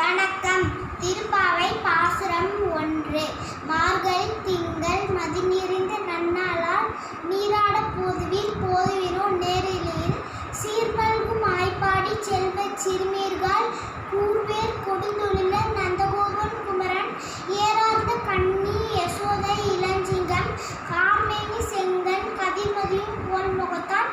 வணக்கம். திருப்பாவை பாசுரம் 1. மார்கழி திங்கள் மதிநிறைந்த நன்னாளால் நீராடப் போதுவிரோ நேரிழையில் சீர்மல்கும் ஆய்ப்பாடி செல்வச் சிறுமீர்காள் கூர்வேற் கொடுந்தொழில நந்தகோபன் குமரன் ஏறார்ந்த கண்ணி யசோதை இளஞ்சிங்கம் கார்மேனி செங்கண் கதிர்மதியும் போல் முகத்தான்